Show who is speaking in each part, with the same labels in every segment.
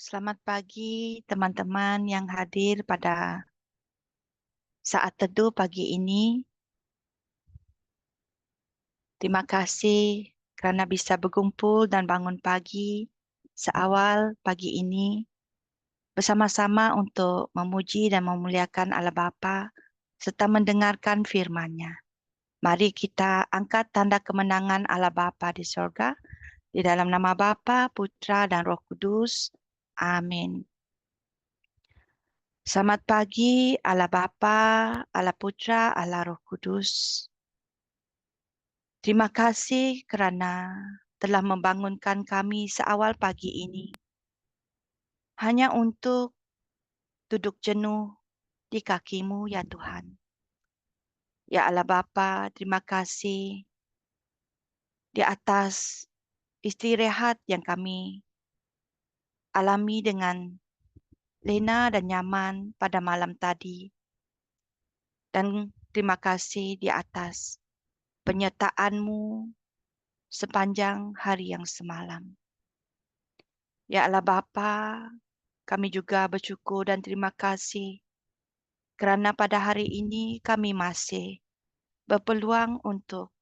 Speaker 1: Selamat pagi teman-teman yang hadir pada saat teduh pagi ini. Terima kasih karena bisa berkumpul dan bangun pagi seawal pagi ini bersama-sama untuk memuji dan memuliakan Allah Bapa serta mendengarkan firman-Nya. Mari kita angkat tanda kemenangan Allah Bapa di sorga di dalam nama Bapa, Putra dan Roh Kudus. Amin. Selamat pagi, Allah Bapa, Allah Putra, Allah Roh Kudus. Terima kasih kerana telah membangunkan kami seawal pagi ini. Hanya untuk duduk jenuh di kaki-Mu, ya Tuhan. Ya Allah Bapa, terima kasih di atas istirahat yang kami alami dengan lena dan nyaman pada malam tadi. Dan terima kasih di atas penyertaan-Mu sepanjang hari yang semalam. Ya Allah Bapa, kami juga bersyukur dan terima kasih kerana pada hari ini kami masih berpeluang untuk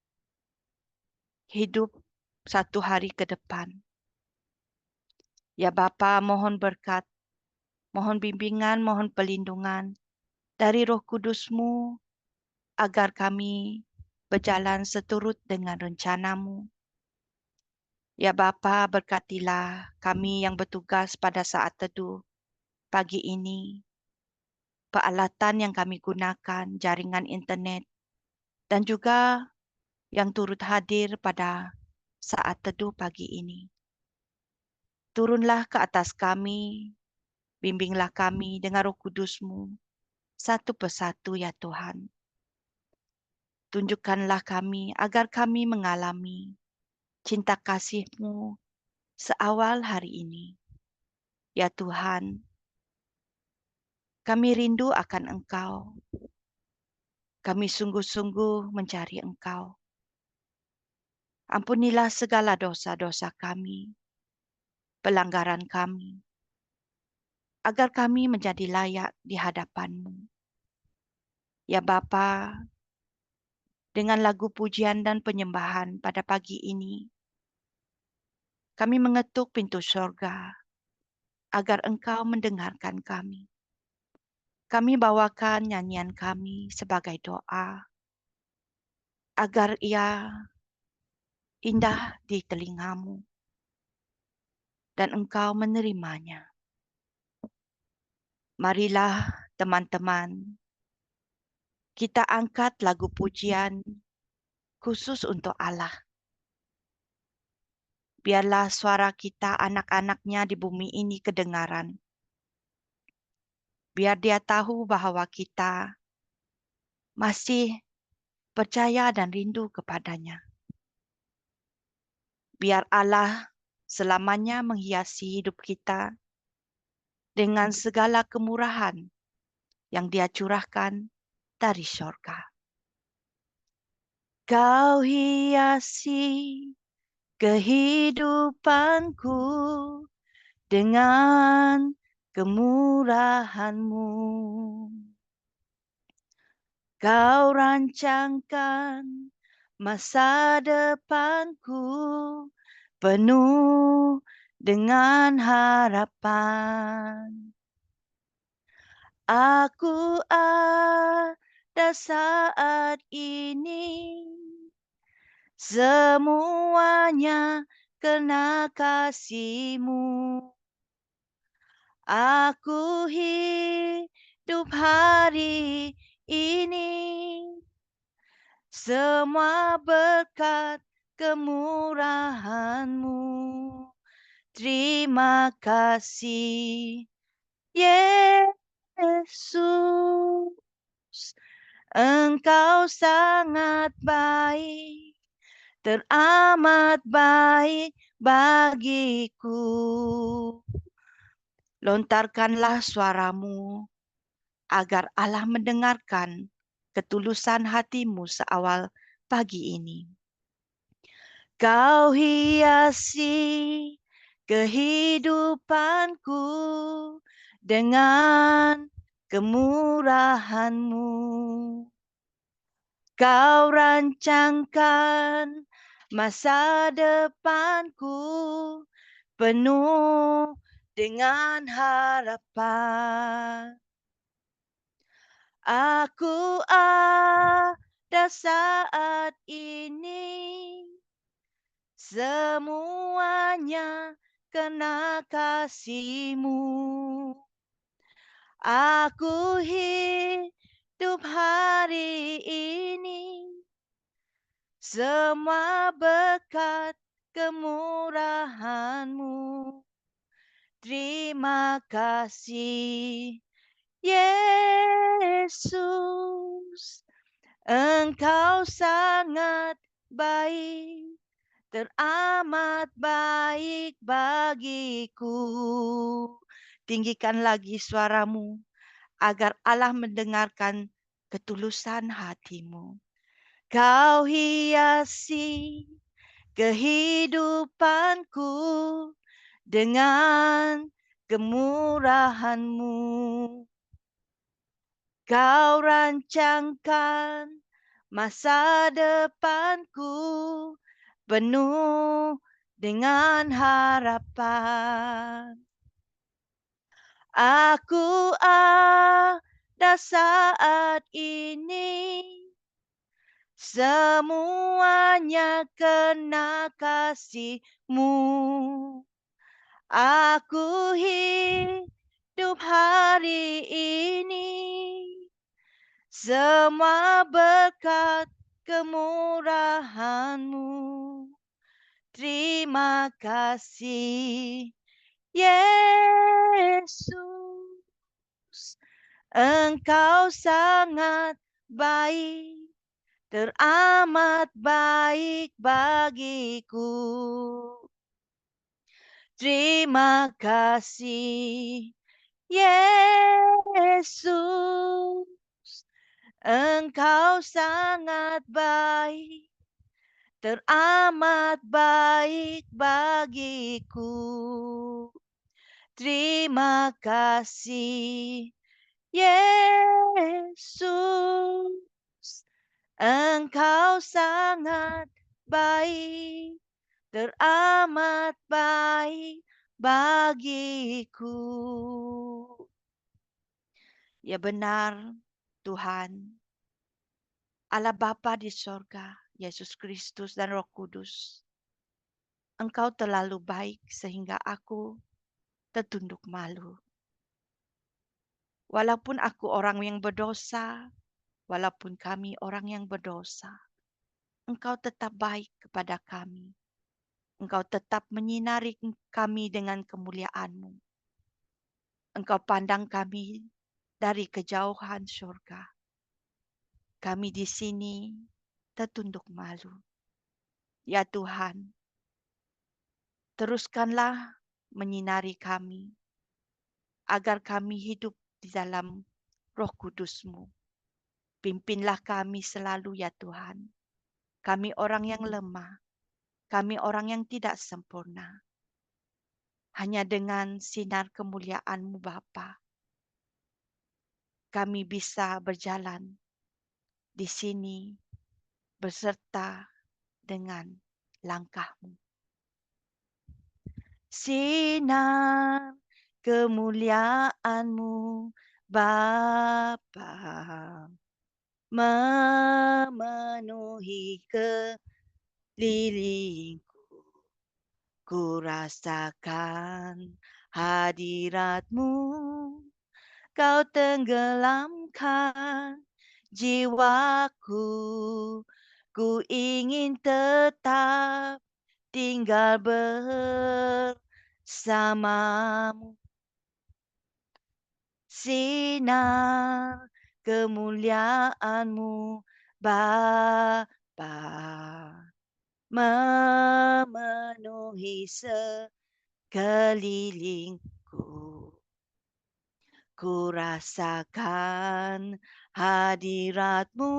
Speaker 1: hidup satu hari ke depan. Ya Bapa, mohon berkat, mohon bimbingan, mohon perlindungan dari Roh Kudus-Mu agar kami berjalan seturut dengan rencana-Mu. Ya Bapa, berkatilah kami yang bertugas pada saat teduh pagi ini. Peralatan yang kami gunakan, jaringan internet, dan juga yang turut hadir pada saat teduh pagi ini. Turunlah ke atas kami, bimbinglah kami dengan Roh Kudus-Mu, satu persatu ya Tuhan. Tunjukkanlah kami agar kami mengalami cinta kasih-Mu seawal hari ini. Ya Tuhan, kami rindu akan Engkau. Kami sungguh-sungguh mencari Engkau. Ampunilah segala dosa-dosa kami, pelanggaran kami, agar kami menjadi layak di hadapan-Mu. Ya Bapa, dengan lagu pujian dan penyembahan pada pagi ini, kami mengetuk pintu sorga agar Engkau mendengarkan kami. Kami bawakan nyanyian kami sebagai doa, agar ia indah di telinga-Mu dan Engkau menerimanya. Marilah teman-teman, kita angkat lagu pujian khusus untuk Allah. Biarlah suara kita anak-anaknya di bumi ini kedengaran. Biar dia tahu bahawa kita masih percaya dan rindu kepadanya. Biar Allah selamanya menghiasi hidup kita dengan segala kemurahan yang Dia curahkan dari syurga. Kau hiasi kehidupanku dengan kemurahan-Mu. Kau rancangkan masa depanku penuh dengan harapan. Aku ada saat ini, semuanya karena kasih-Mu. Aku hidup hari ini, semua berkat kemurahan-Mu. Terima kasih, Yesus. Engkau sangat baik, teramat baik bagiku. Lontarkanlah suaramu agar Allah mendengarkan ketulusan hatimu seawal pagi ini. Kau hiasi kehidupanku dengan kemurahan-Mu. Kau rancangkan masa depanku penuh dengan harapan. Aku ada saat ini, semuanya kena kasih-Mu. Aku hidup hari ini, semua berkat kemurahan-Mu. Terima kasih, Yesus. Engkau sangat baik, teramat baik bagiku. Tinggikan lagi suaramu agar Allah mendengarkan ketulusan hatimu. Kau hiasi kehidupanku dengan kemurahan-Mu. Kau rancangkan masa depanku penuh dengan harapan. Aku ada saat ini, semuanya kena kasih-Mu. Aku hidup hari ini, semua berkat kemurahan-Mu. Terima kasih, Yesus. Engkau sangat baik, teramat baik bagiku. Terima kasih, Yesus. Engkau sangat baik, teramat baik bagiku. Terima kasih, Yesus. Engkau sangat baik, teramat baik bagiku. Ya benar, Tuhan, Allah Bapa di sorga, Yesus Kristus dan Roh Kudus. Engkau terlalu baik sehingga aku tertunduk malu. Walaupun aku orang yang berdosa, walaupun kami orang yang berdosa, Engkau tetap baik kepada kami. Engkau tetap menyinari kami dengan kemuliaan-Mu. Engkau pandang kami dari kejauhan surga. Kami di sini tertunduk malu. Ya Tuhan, teruskanlah menyinari kami, agar kami hidup di dalam Roh Kudus-Mu. Pimpinlah kami selalu ya Tuhan. Kami orang yang lemah, kami orang yang tidak sempurna. Hanya dengan sinar kemuliaan-Mu Bapa, kami bisa berjalan di sini beserta dengan langkah-Mu. Sinar kemuliaan-Mu Bapa memenuhi kelilingku. Ku rasakan hadirat-Mu, Kau tenggelamkan jiwaku. Ku ingin tetap tinggal bersamamu. Sinar kemuliaan-Mu Bapa memenuhi sekelilingku. Ku rasakan hadirat-Mu,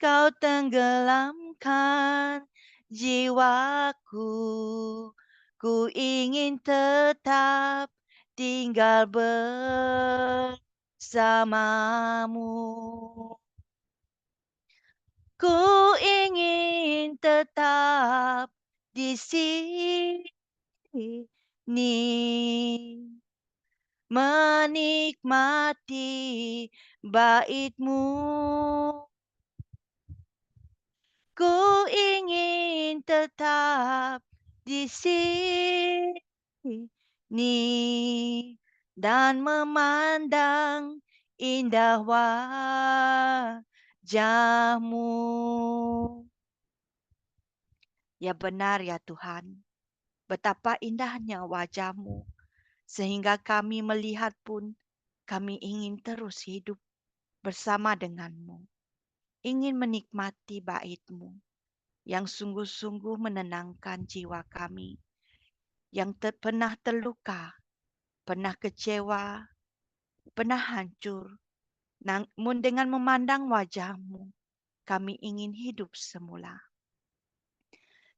Speaker 1: Kau tenggelamkan jiwaku. Ku Ku ingin tetap tinggal bersamamu. Ku ingin tetap di sini, menikmati bait-Mu. Ku ingin tetap di sini dan memandang indah wajah-Mu. Ya benar ya Tuhan, betapa indahnya wajah-Mu, sehingga kami melihat pun kami ingin terus hidup bersama dengan-Mu, ingin menikmati bait-Mu yang sungguh-sungguh menenangkan jiwa kami, yang pernah terluka, pernah kecewa, pernah hancur. Namun dengan memandang wajah-Mu, kami ingin hidup semula.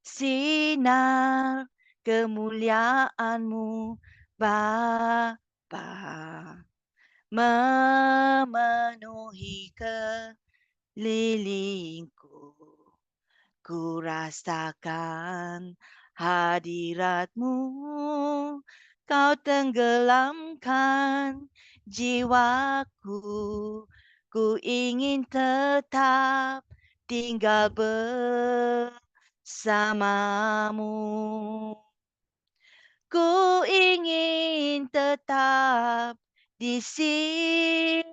Speaker 1: Sinar kemuliaan-Mu, Bapa, memenuhi kelilingku. Ku rasakan hadirat-Mu, Kau tenggelamkan jiwaku. Ku ingin tetap tinggal bersamamu. Ku ingin tetap di sini,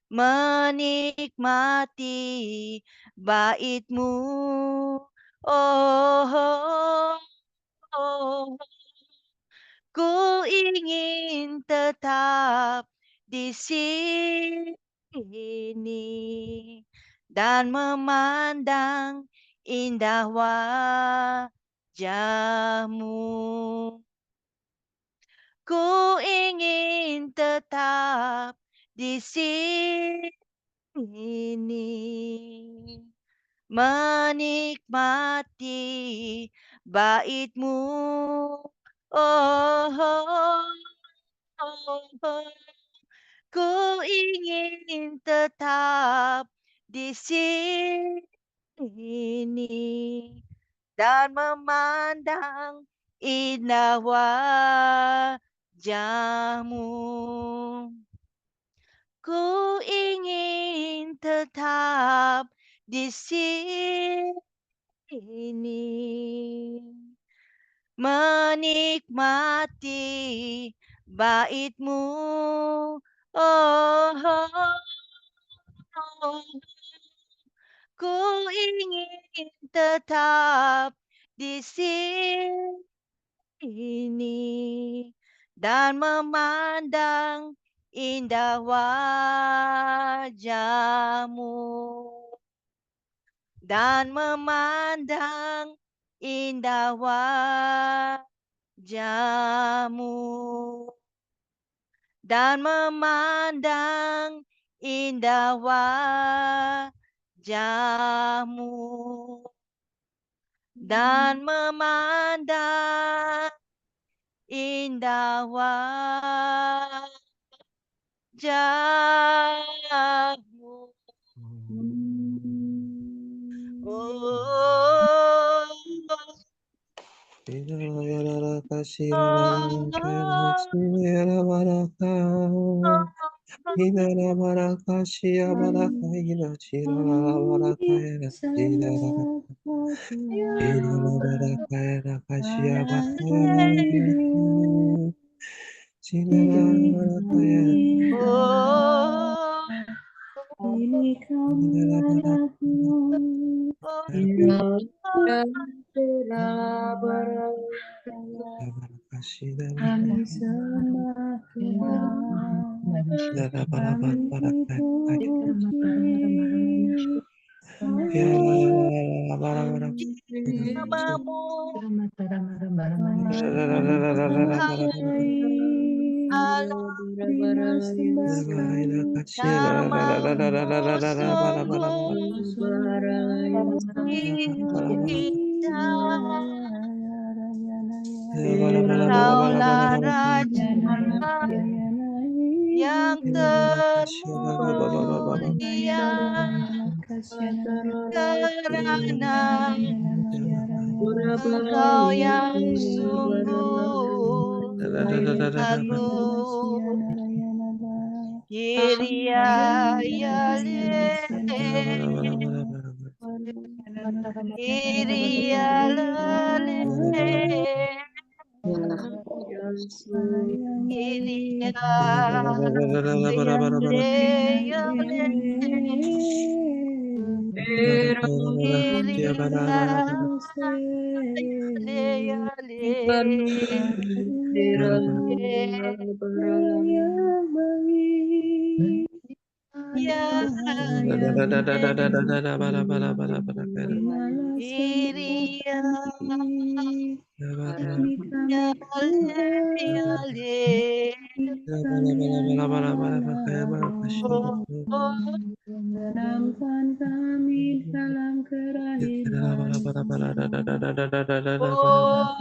Speaker 1: menikmati bait-Mu. Oh, oh, oh. Ku ingin tetap di sini dan memandang indah wajah-Mu. Ku ingin tetap di sini, menikmati bait-Mu. Oh, oh, oh, oh. Ku ingin tetap di sini dan memandang indah wajah-Mu. Ku ingin tetap di sini, menikmati bait-Mu. Oh, oh, oh. Ku ingin tetap di sini dan memandang indah wajah-Mu, dan memandang indah wajah-Mu, dan memandang indah wajah-Mu, dan memandang indah wajah-Mu. Oh,
Speaker 2: Ini kamu kami sembah Tuhan, kami puji
Speaker 1: namamu Allah,
Speaker 2: Terima sembah kami,
Speaker 1: namamu sungguh
Speaker 2: sembah
Speaker 1: indah. Kaulah Raja yang kemuliaan, kerana Engkau yang sungguh agung. Kyria
Speaker 2: Tanamkan kami dalam kerahiman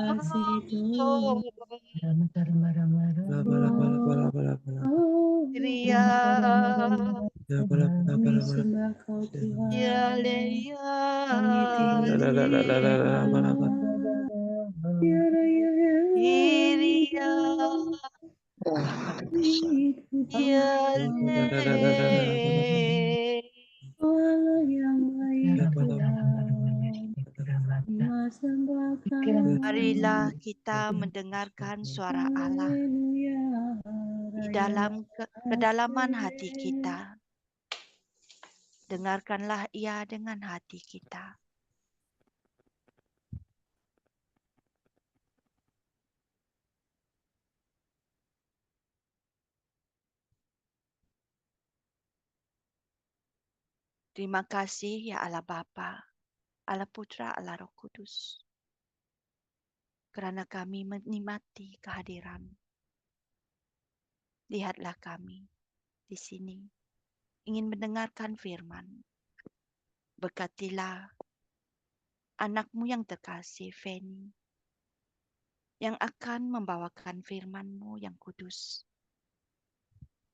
Speaker 2: kasih Tuhan. Kami sembah Kau Tuhan, kami tinggi Allah yang baik Tuhan,
Speaker 1: Marilah kita mendengarkan suara Allah di dalam kedalaman hati kita. Dengarkanlah Ia dengan hati kita. Terima kasih ya Allah Bapa, Allah Putra, Allah Roh Kudus. Kerana kami menikmati kehadiran. Lihatlah kami di sini ingin mendengarkan firman. Berkatilah anak-Mu yang terkasih, Feni, yang akan membawakan firman-Mu yang kudus.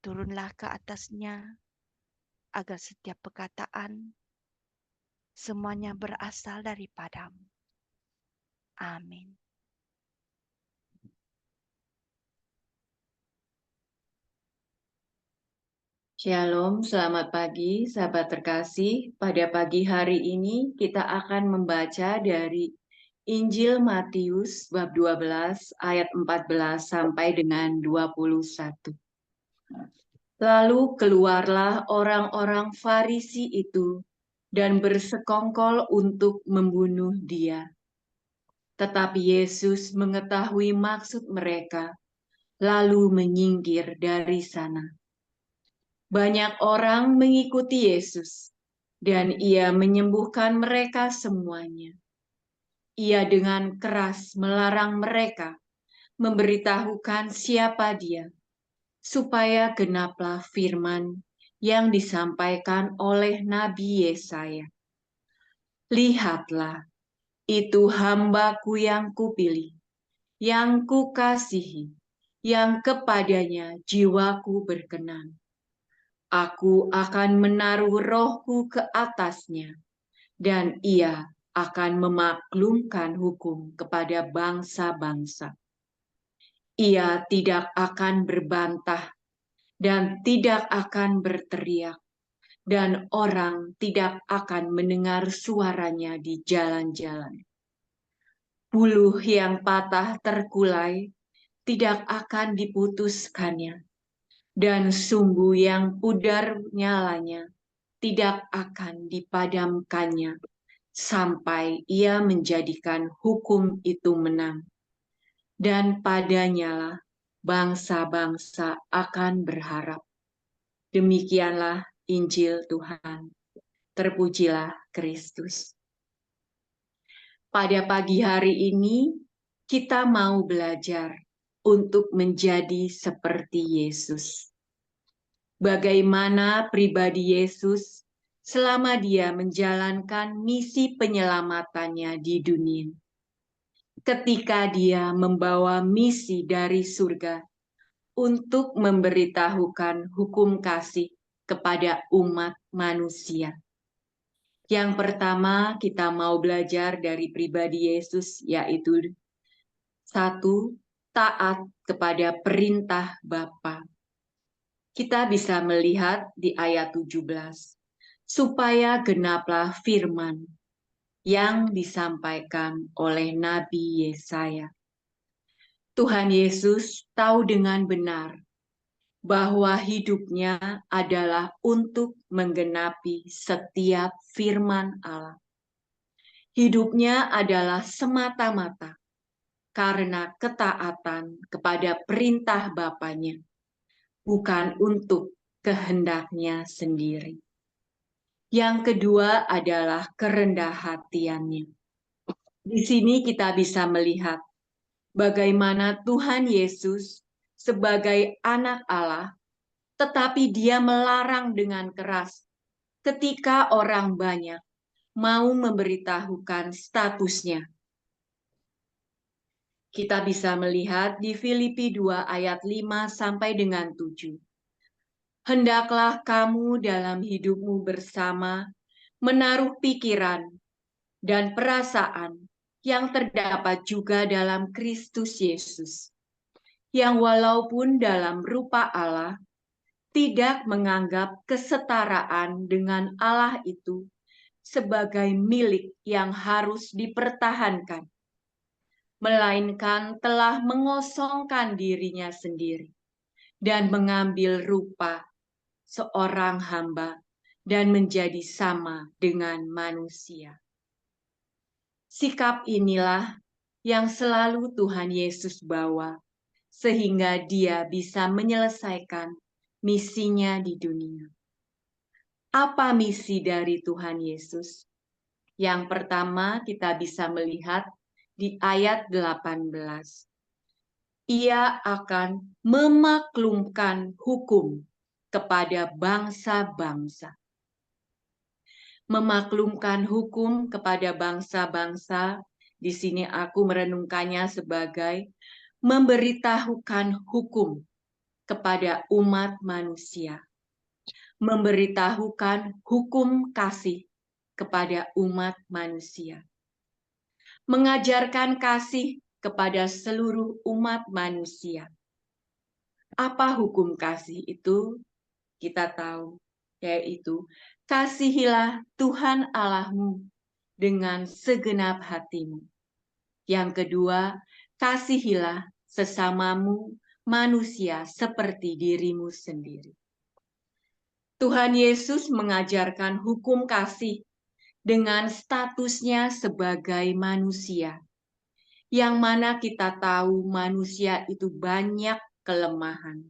Speaker 1: Turunlah ke atasnya, agar setiap perkataan semuanya berasal daripada-Mu. Amin.
Speaker 3: Shalom, selamat pagi sahabat terkasih. Pada pagi hari ini kita akan membaca dari Injil Matius bab 12 ayat 14 sampai dengan 21. Lalu keluarlah orang-orang Farisi itu dan bersekongkol untuk membunuh Dia. Tetapi Yesus mengetahui maksud mereka, lalu menyingkir dari sana. Banyak orang mengikuti Yesus, dan Ia menyembuhkan mereka semuanya. Ia dengan keras melarang mereka memberitahukan siapa Dia, supaya genaplah firman yang disampaikan oleh Nabi Yesaya. Lihatlah, itu hamba-Ku yang Kupilih, yang Kukasihi, yang kepadanya jiwaku berkenan. Aku akan menaruh roh-Ku ke atasnya, dan Ia akan memaklumkan hukum kepada bangsa-bangsa. Ia tidak akan berbantah dan tidak akan berteriak, dan orang tidak akan mendengar suaranya di jalan-jalan. Buluh yang patah terkulai tidak akan diputuskannya, dan sumbu yang pudar nyalanya tidak akan dipadamkannya sampai Ia menjadikan hukum itu menang. Dan padanyalah bangsa-bangsa akan berharap. Demikianlah Injil Tuhan. Terpujilah Kristus. Pada pagi hari ini kita mau belajar untuk menjadi seperti Yesus. Bagaimana pribadi Yesus selama Dia menjalankan misi penyelamatannya di dunia. ketika Dia membawa misi dari surga untuk memberitahukan hukum kasih kepada umat manusia. Yang pertama, kita mau belajar dari pribadi Yesus, yaitu 1. Taat kepada perintah Bapa. Kita bisa melihat di ayat 17, supaya genaplah firman yang disampaikan oleh Nabi Yesaya. Tuhan Yesus tahu dengan benar bahwa hidupnya adalah untuk menggenapi setiap firman Allah. Hidupnya adalah semata-mata karena ketaatan kepada perintah Bapanya, bukan untuk kehendaknya sendiri. Yang kedua adalah kerendah hatiannya. Di sini kita bisa melihat bagaimana Tuhan Yesus sebagai anak Allah, tetapi Dia melarang dengan keras ketika orang banyak mau memberitahukan statusnya. Kita bisa melihat di Filipi 2 ayat 5 sampai dengan 7. Hendaklah kamu dalam hidupmu bersama menaruh pikiran dan perasaan yang terdapat juga dalam Kristus Yesus, yang walaupun dalam rupa Allah, tidak menganggap kesetaraan dengan Allah itu sebagai milik yang harus dipertahankan, melainkan telah mengosongkan dirinya sendiri dan mengambil rupa seorang hamba dan menjadi sama dengan manusia. Sikap inilah yang selalu Tuhan Yesus bawa, sehingga Dia bisa menyelesaikan misinya di dunia. Apa misi dari Tuhan Yesus? Yang pertama kita bisa melihat di ayat 18. Ia akan memaklumkan hukum kepada bangsa-bangsa. Memaklumkan hukum kepada bangsa-bangsa, di sini aku merenungkannya sebagai memberitahukan hukum kepada umat manusia. Memberitahukan hukum kasih kepada umat manusia. Mengajarkan kasih kepada seluruh umat manusia. Apa hukum kasih itu? Kita tahu, yaitu kasihilah Tuhan Allahmu dengan segenap hatimu. Yang kedua, kasihilah sesamamu manusia seperti dirimu sendiri. Tuhan Yesus mengajarkan hukum kasih dengan statusnya sebagai manusia, yang mana kita tahu manusia itu banyak kelemahan.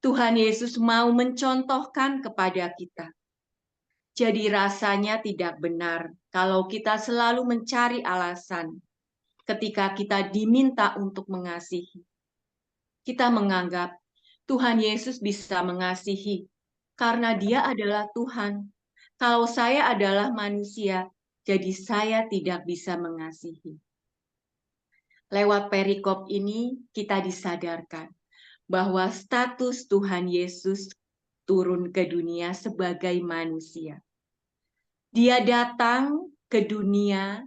Speaker 3: Tuhan Yesus mau mencontohkan kepada kita. Jadi rasanya tidak benar kalau kita selalu mencari alasan ketika kita diminta untuk mengasihi. Kita menganggap Tuhan Yesus bisa mengasihi karena Dia adalah Tuhan. Kalau saya adalah manusia, jadi saya tidak bisa mengasihi. Lewat perikop ini kita disadarkan bahwa status Tuhan Yesus turun ke dunia sebagai manusia. Dia datang ke dunia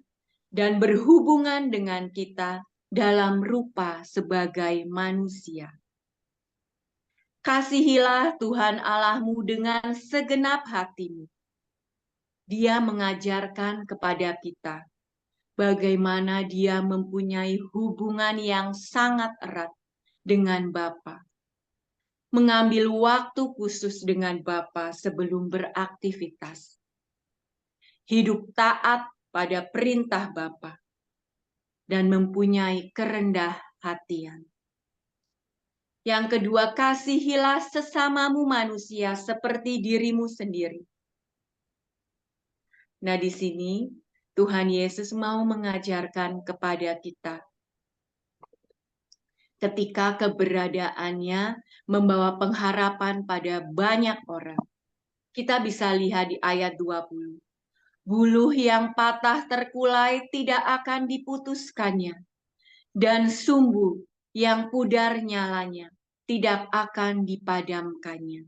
Speaker 3: dan berhubungan dengan kita dalam rupa sebagai manusia. Kasihilah Tuhan Allahmu dengan segenap hatimu. Dia mengajarkan kepada kita bagaimana Dia mempunyai hubungan yang sangat erat dengan Bapa. Mengambil waktu khusus dengan Bapa sebelum beraktivitas. Hidup taat pada perintah Bapa dan mempunyai kerendah hatian. Yang kedua, kasihilah sesamamu manusia seperti dirimu sendiri. Nah, di sini Tuhan Yesus mau mengajarkan kepada kita ketika keberadaannya membawa pengharapan pada banyak orang. Kita bisa lihat di ayat 20. Buluh yang patah terkulai tidak akan diputuskannya, dan sumbu yang pudar nyalanya tidak akan dipadamkannya.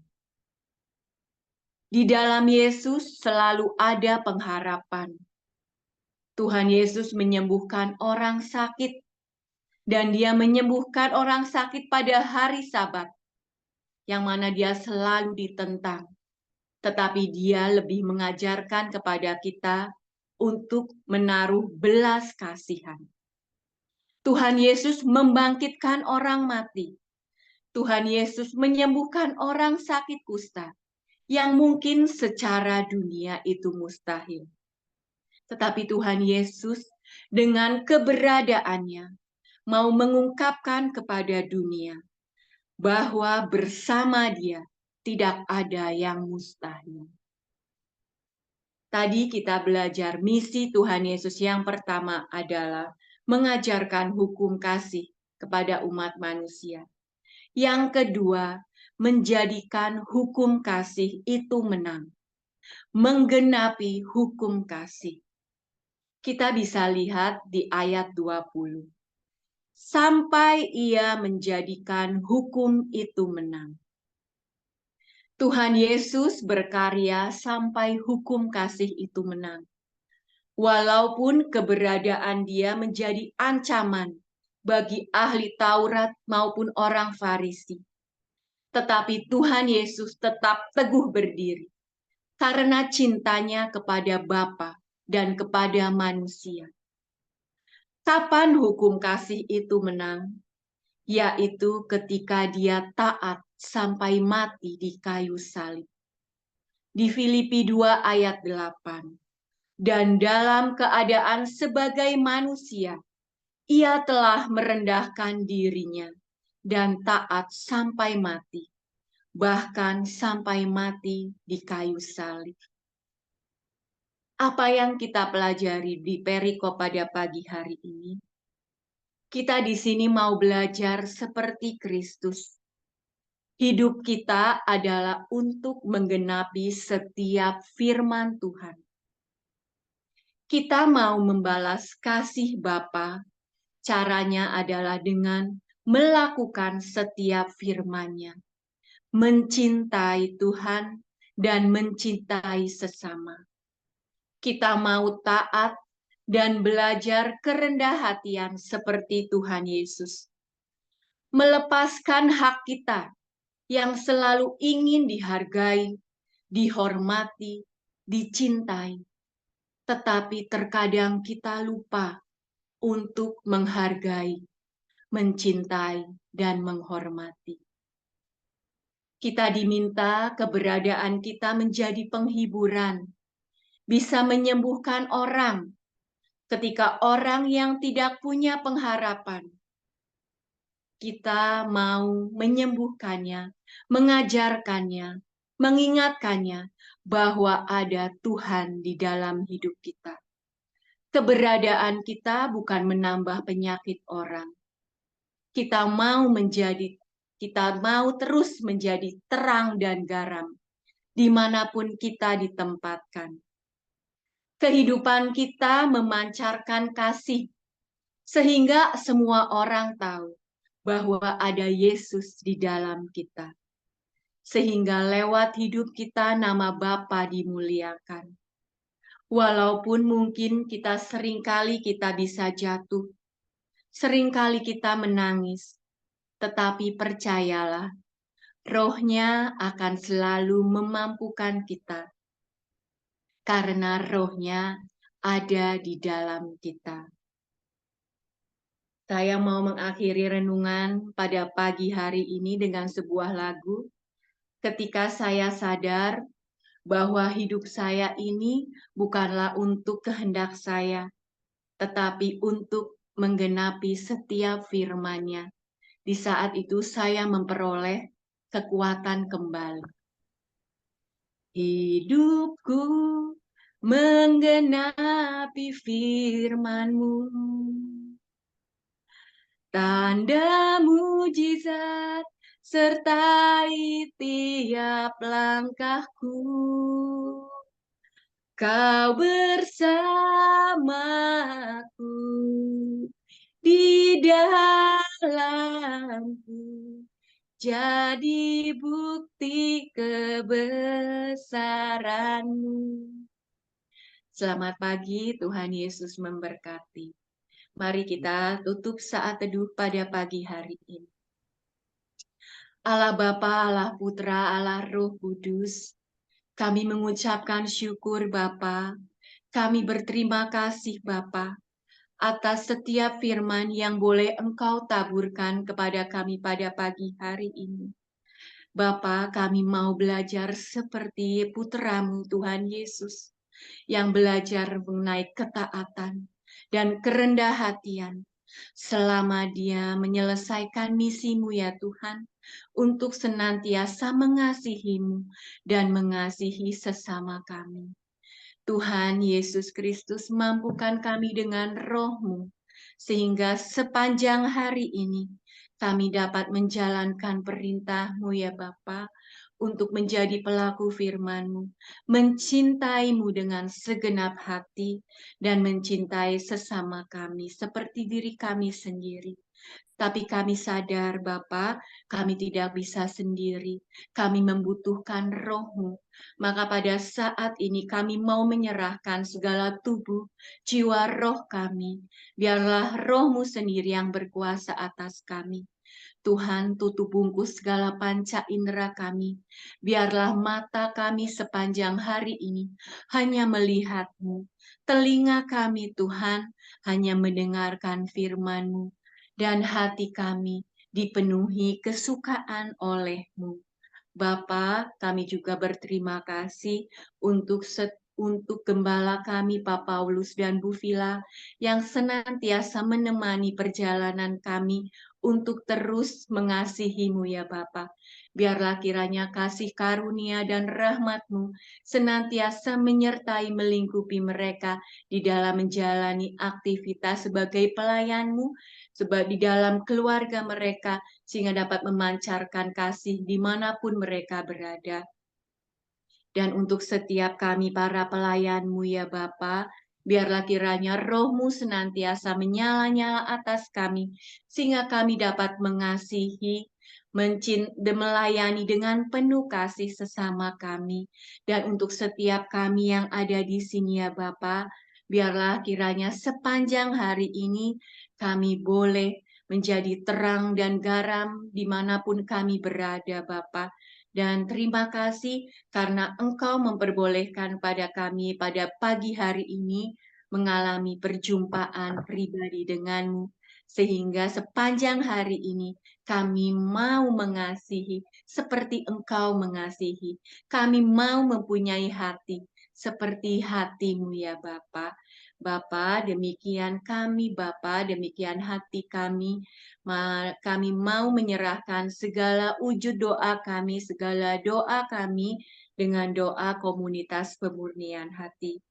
Speaker 3: Di dalam Yesus selalu ada pengharapan. Tuhan Yesus menyembuhkan orang sakit, dan Dia menyembuhkan orang sakit pada hari Sabat, yang mana Dia selalu ditentang. Tetapi Dia lebih mengajarkan kepada kita untuk menaruh belas kasihan. Tuhan Yesus membangkitkan orang mati. Tuhan Yesus menyembuhkan orang sakit kusta, yang mungkin secara dunia itu mustahil. Tetapi Tuhan Yesus dengan keberadaannya mau mengungkapkan kepada dunia bahwa bersama Dia tidak ada yang mustahil. Tadi kita belajar misi Tuhan Yesus yang pertama adalah mengajarkan hukum kasih kepada umat manusia. Yang kedua, menjadikan hukum kasih itu menang. Menggenapi hukum kasih. Kita bisa lihat di ayat 20. Sampai Ia menjadikan hukum itu menang. Tuhan Yesus berkarya sampai hukum kasih itu menang. Walaupun keberadaan Dia menjadi ancaman bagi ahli Taurat maupun orang Farisi. Tetapi Tuhan Yesus tetap teguh berdiri karena cintanya kepada Bapa dan kepada manusia. Kapan hukum kasih itu menang? Yaitu ketika Dia taat sampai mati di kayu salib. Di Filipi 2 ayat 8. Dan dalam keadaan sebagai manusia, Ia telah merendahkan dirinya dan taat sampai mati, bahkan sampai mati di kayu salib. Apa yang kita pelajari di perikop pada pagi hari ini? Kita di sini mau belajar seperti Kristus. Hidup kita adalah untuk menggenapi setiap firman Tuhan. Kita mau membalas kasih Bapa, caranya adalah dengan melakukan setiap firman-Nya, mencintai Tuhan dan mencintai sesama. Kita mau taat dan belajar kerendah hatian seperti Tuhan Yesus. Melepaskan hak kita yang selalu ingin dihargai, dihormati, dicintai. Tetapi terkadang kita lupa untuk menghargai, mencintai, dan menghormati. Kita diminta keberadaan kita menjadi penghiburan, bisa menyembuhkan orang ketika orang yang tidak punya pengharapan. Kita mau menyembuhkannya, mengajarkannya, mengingatkannya bahwa ada Tuhan di dalam hidup kita. Keberadaan kita bukan menambah penyakit orang. Kita mau terus menjadi terang dan garam dimanapun kita ditempatkan. Kehidupan kita memancarkan kasih, sehingga semua orang tahu bahwa ada Yesus di dalam kita. Sehingga lewat hidup kita nama Bapa dimuliakan. Walaupun mungkin seringkali kita bisa jatuh, seringkali kita menangis, tetapi percayalah, Roh-Nya akan selalu memampukan kita, karena Roh-Nya ada di dalam kita. Saya mau mengakhiri renungan pada pagi hari ini dengan sebuah lagu. Ketika saya sadar bahwa hidup saya ini bukanlah untuk kehendak saya, tetapi untuk menggenapi setiap firman-Nya. Di saat itu saya memperoleh kekuatan kembali. Hidupku menggenapi firman-Mu. Tanda mujizat sertai tiap langkahku. Kau bersamaku di dalamku, jadi bukti kebesaran-Mu. Selamat pagi, Tuhan Yesus memberkati. Mari kita tutup saat teduh pada pagi hari ini. Allah Bapa, Allah Putra, Allah Roh Kudus, kami mengucapkan syukur Bapa. Kami berterima kasih Bapa atas setiap firman yang boleh Engkau taburkan kepada kami pada pagi hari ini. Bapa, kami mau belajar seperti putra-Mu Tuhan Yesus, yang belajar mengenai ketaatan dan kerendah hatian selama dia menyelesaikan misimu ya Tuhan, untuk senantiasa mengasihi-Mu dan mengasihi sesama kami. Tuhan Yesus Kristus, mampukan kami dengan Roh-Mu, sehingga sepanjang hari ini kami dapat menjalankan perintah-Mu ya Bapa, untuk menjadi pelaku firman-Mu, mencintai-Mu dengan segenap hati, dan mencintai sesama kami seperti diri kami sendiri. Tapi kami sadar Bapa, kami tidak bisa sendiri. Kami membutuhkan Roh-Mu. Maka pada saat ini kami mau menyerahkan segala tubuh, jiwa, roh kami. Biarlah Roh-Mu sendiri yang berkuasa atas kami. Tuhan, tutup bungkus segala panca indera kami. Biarlah mata kami sepanjang hari ini hanya melihat-Mu. Telinga kami, Tuhan, hanya mendengarkan firman-Mu. Dan hati kami dipenuhi kesukaan oleh-Mu. Bapa, kami juga berterima kasih untuk gembala kami Pak Paulus dan Bu Vila yang senantiasa menemani perjalanan kami untuk terus mengasihi-Mu ya Bapa. Biarlah kiranya kasih karunia dan rahmat-Mu senantiasa menyertai melingkupi mereka di dalam menjalani aktivitas sebagai pelayan-Mu, di dalam keluarga mereka, sehingga dapat memancarkan kasih dimanapun mereka berada. Dan untuk setiap kami para pelayan-Mu ya Bapa, biarlah kiranya Roh-Mu senantiasa menyala-nyala atas kami, sehingga kami dapat mengasihi, melayani dengan penuh kasih sesama kami. Dan untuk setiap kami yang ada di sini ya Bapa, biarlah kiranya sepanjang hari ini kami boleh menjadi terang dan garam dimanapun kami berada Bapa. Dan terima kasih karena Engkau memperbolehkan pada kami pada pagi hari ini mengalami perjumpaan pribadi denganmu. Sehingga sepanjang hari ini kami mau mengasihi seperti Engkau mengasihi. Kami mau mempunyai hati seperti hati-Mu ya Bapa. Bapa, demikian kami Bapa, demikian hati kami. Kami mau menyerahkan segala wujud doa kami, segala doa kami dengan doa komunitas pemurnian hati.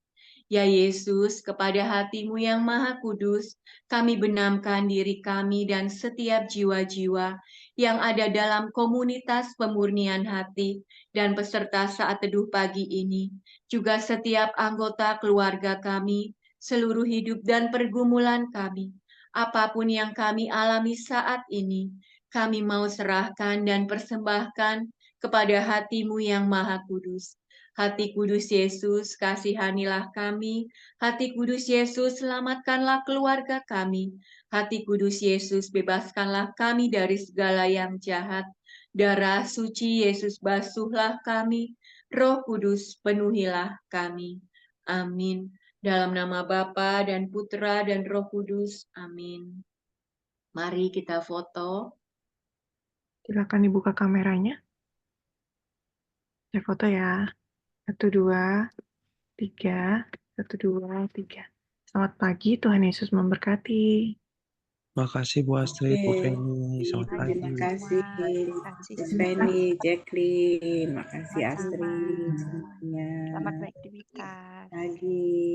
Speaker 3: Ya Yesus, kepada hati-Mu yang Maha Kudus, kami benamkan diri kami dan setiap jiwa-jiwa yang ada dalam komunitas pemurnian hati dan peserta saat teduh pagi ini, juga setiap anggota keluarga kami, seluruh hidup dan pergumulan kami, apapun yang kami alami saat ini, kami mau serahkan dan persembahkan kepada hati-Mu yang Maha Kudus. Hati Kudus Yesus, kasihanilah kami. Hati Kudus Yesus, selamatkanlah keluarga kami. Hati Kudus Yesus, bebaskanlah kami dari segala yang jahat. Darah suci Yesus, basuhlah kami. Roh Kudus, penuhilah kami. Amin. Dalam nama Bapa dan Putra dan Roh Kudus. Amin. Mari kita foto.
Speaker 4: Silakan dibuka kameranya. Saya foto ya. 1, 2, 3. 1, 2, 3. Selamat pagi, Tuhan Yesus memberkati.
Speaker 5: Makasih Bu Astrid, Bu Feni, selamat pagi.
Speaker 2: Terima kasih Bu Feni, Jacqueline, makasih Astrid.
Speaker 1: Selamat beraktivitas.
Speaker 2: Pagi.